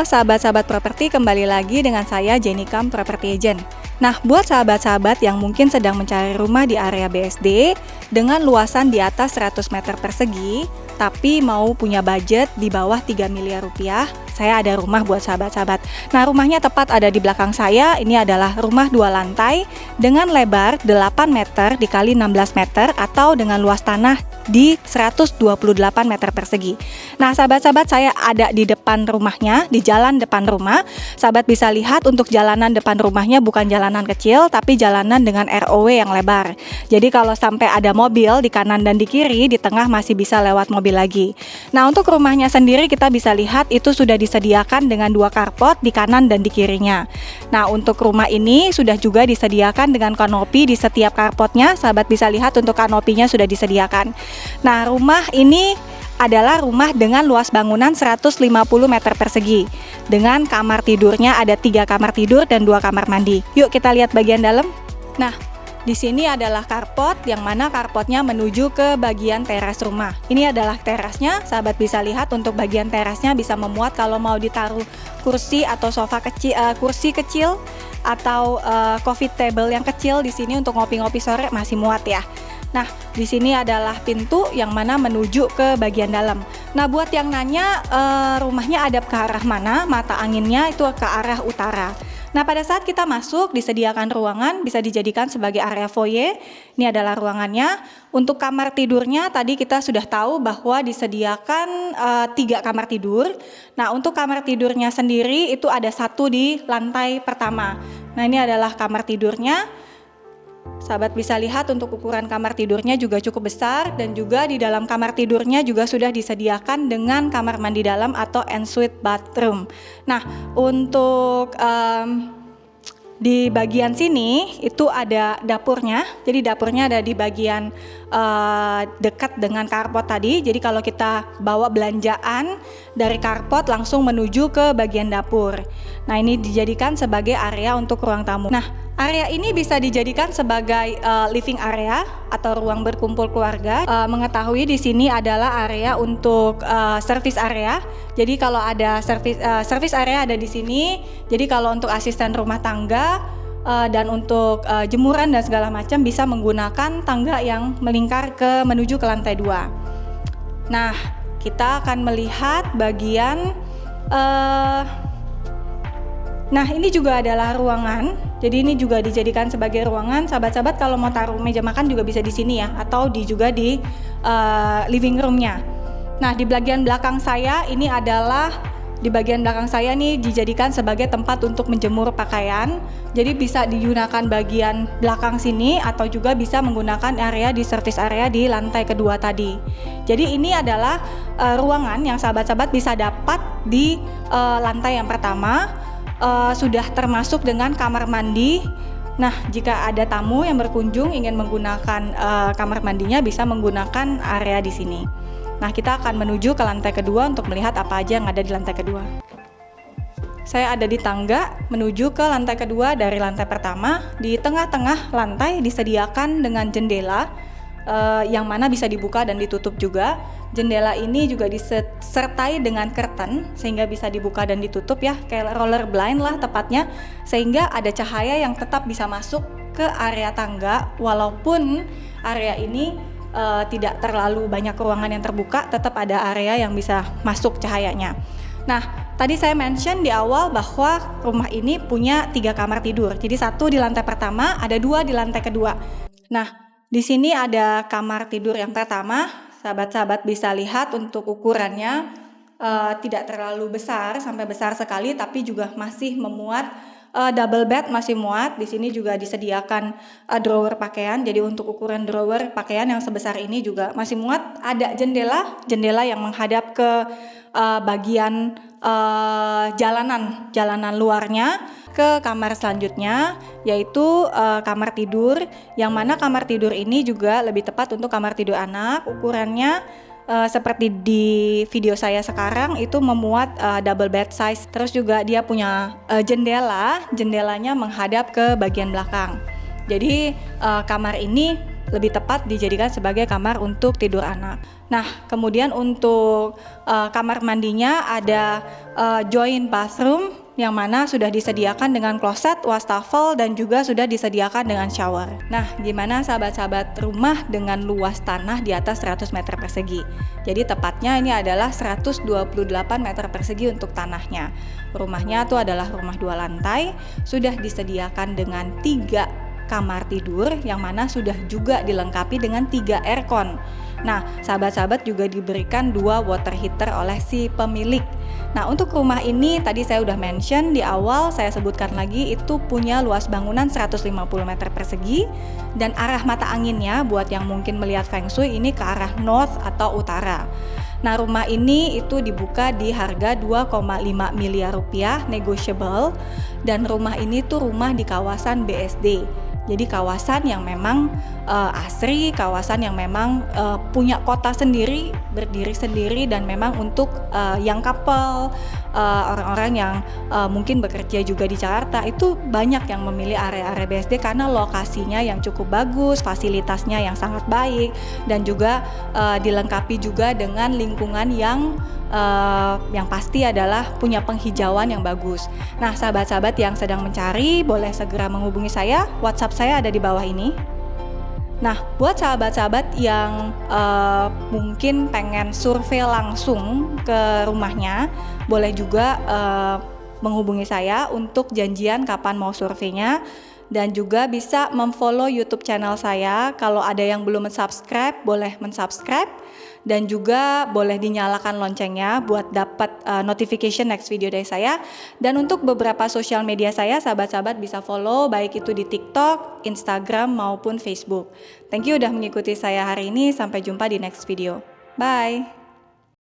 sahabat-sahabat properti, kembali lagi dengan saya Jenny Kam Property Agent. Nah, buat sahabat-sahabat yang mungkin sedang mencari rumah di area BSD dengan luasan di atas 100 meter persegi, tapi mau punya budget di bawah 3 miliar rupiah, saya ada rumah buat sahabat-sahabat. Nah, rumahnya tepat ada di belakang saya. Ini adalah rumah 2 lantai dengan lebar 8 meter dikali 16 meter atau dengan luas tanah di 128 meter persegi. Nah, sahabat-sahabat, saya ada di depan rumahnya, di jalan depan rumah. Sahabat bisa lihat untuk jalanan depan rumahnya bukan jalanan kecil, tapi jalanan dengan ROW yang lebar. Jadi kalau sampai ada mobil di kanan dan di kiri, di tengah masih bisa lewat mobil lagi. Nah, untuk rumahnya sendiri kita bisa lihat itu sudah disediakan dengan 2 carport di kanan dan di kirinya. Nah, untuk rumah ini sudah juga disediakan dengan kanopi di setiap carportnya. Sahabat bisa lihat untuk kanopinya sudah disediakan. Nah, rumah ini adalah rumah dengan luas bangunan 150 meter persegi. Dengan kamar tidurnya ada 3 kamar tidur dan 2 kamar mandi. Yuk kita lihat bagian dalam. Nah, di sini adalah carport, yang mana carportnya menuju ke bagian teras rumah. Ini adalah terasnya. Sahabat bisa lihat untuk bagian terasnya bisa memuat kalau mau ditaruh kursi atau sofa kecil, kursi kecil atau coffee table yang kecil di sini untuk ngopi-ngopi sore masih muat ya. Nah, di sini adalah pintu yang mana menuju ke bagian dalam. Nah, buat yang nanya rumahnya hadap ke arah mana, mata anginnya itu ke arah utara. Nah, pada saat kita masuk disediakan ruangan bisa dijadikan sebagai area foyer. Ini adalah ruangannya. Untuk kamar tidurnya tadi kita sudah tahu bahwa disediakan 3 kamar tidur. Nah, untuk kamar tidurnya sendiri itu ada 1 di lantai pertama. Nah, ini adalah kamar tidurnya. Sahabat bisa lihat untuk ukuran kamar tidurnya juga cukup besar, dan juga di dalam kamar tidurnya juga sudah disediakan dengan kamar mandi dalam atau ensuite bathroom. Nah, untuk di bagian sini itu ada dapurnya. Jadi dapurnya ada di bagian dekat dengan carport tadi. Jadi kalau kita bawa belanjaan dari carport langsung menuju ke bagian dapur. Nah, ini dijadikan sebagai area untuk ruang tamu. Nah, area ini bisa dijadikan sebagai living area atau ruang berkumpul keluarga. Mengetahui di sini adalah area untuk service area. Jadi kalau ada service area ada di sini. Jadi kalau untuk asisten rumah tangga dan untuk jemuran dan segala macam bisa menggunakan tangga yang melingkar menuju ke lantai 2. Nah, kita akan melihat bagian nah, ini juga adalah ruangan. Jadi ini juga dijadikan sebagai ruangan. Sahabat-sahabat kalau mau taruh meja makan juga bisa di sini ya, atau juga di living roomnya. Nah, di bagian belakang saya ini adalah nih dijadikan sebagai tempat untuk menjemur pakaian. Jadi bisa digunakan bagian belakang sini atau juga bisa menggunakan area di service area di lantai kedua tadi. Jadi ini adalah ruangan yang sahabat-sahabat bisa dapat di lantai yang pertama. Sudah termasuk dengan kamar mandi. Nah, jika ada tamu yang berkunjung ingin menggunakan kamar mandinya bisa menggunakan area di sini. Nah, kita akan menuju ke lantai kedua untuk melihat apa aja yang ada di lantai kedua. Saya ada di tangga menuju ke lantai kedua dari lantai pertama. Di tengah-tengah lantai disediakan dengan jendela yang mana bisa dibuka dan ditutup juga. Jendela ini juga disertai dengan curtain sehingga bisa dibuka dan ditutup ya, kayak roller blind lah tepatnya, sehingga ada cahaya yang tetap bisa masuk ke area tangga walaupun area ini tidak terlalu banyak ruangan yang terbuka, tetap ada area yang bisa masuk cahayanya. Nah, tadi saya mention di awal bahwa rumah ini punya 3 kamar tidur. Jadi 1 di lantai pertama, ada 2 di lantai kedua. Nah, di sini ada kamar tidur yang pertama. Sahabat-sahabat bisa lihat untuk ukurannya tidak terlalu besar sampai besar sekali, tapi juga masih memuat double bed, masih muat. Di sini juga disediakan drawer pakaian. Jadi untuk ukuran drawer pakaian yang sebesar ini juga masih muat. Ada jendela yang menghadap ke bagian jalanan luarnya ke kamar selanjutnya, yaitu kamar tidur, yang mana kamar tidur ini juga lebih tepat untuk kamar tidur anak. Ukurannya seperti di video saya sekarang itu memuat double bed size. Terus juga dia punya jendelanya menghadap ke bagian belakang. Jadi kamar ini lebih tepat dijadikan sebagai kamar untuk tidur anak. Nah, kemudian untuk kamar mandinya ada joint bathroom yang mana sudah disediakan dengan kloset, wastafel, dan juga sudah disediakan dengan shower. Nah, gimana sahabat-sahabat rumah dengan luas tanah di atas 100 meter persegi? Jadi tepatnya ini adalah 128 meter persegi untuk tanahnya. Rumahnya itu adalah rumah 2 lantai, sudah disediakan dengan 3 kamar tidur yang mana sudah juga dilengkapi dengan 3 aircon. Nah, sahabat-sahabat juga diberikan 2 water heater oleh si pemilik. Nah, untuk rumah ini tadi saya udah mention di awal, saya sebutkan lagi itu punya luas bangunan 150 meter persegi dan arah mata anginnya buat yang mungkin melihat Feng Shui ini ke arah north atau utara. Nah, rumah ini itu dibuka di harga 2,5 miliar rupiah negotiable, dan rumah ini tuh rumah di kawasan BSD. Jadi kawasan yang memang asri, kawasan yang memang punya kota sendiri, berdiri sendiri, dan memang untuk yang couple, orang-orang yang mungkin bekerja juga di Jakarta, itu banyak yang memilih area-area BSD karena lokasinya yang cukup bagus, fasilitasnya yang sangat baik, dan juga dilengkapi juga dengan lingkungan yang pasti adalah punya penghijauan yang bagus. Nah, sahabat-sahabat yang sedang mencari boleh segera menghubungi saya, WhatsApp saya ada di bawah ini. Nah, buat sahabat-sahabat yang mungkin pengen survei langsung ke rumahnya, boleh juga menghubungi saya untuk janjian kapan mau surveinya. Dan juga bisa memfollow YouTube channel saya. Kalau ada yang belum mensubscribe, boleh mensubscribe. Dan juga boleh dinyalakan loncengnya buat dapat notification next video dari saya. Dan untuk beberapa sosial media saya, sahabat-sahabat bisa follow baik itu di TikTok, Instagram maupun Facebook. Thank you udah mengikuti saya hari ini. Sampai jumpa di next video. Bye.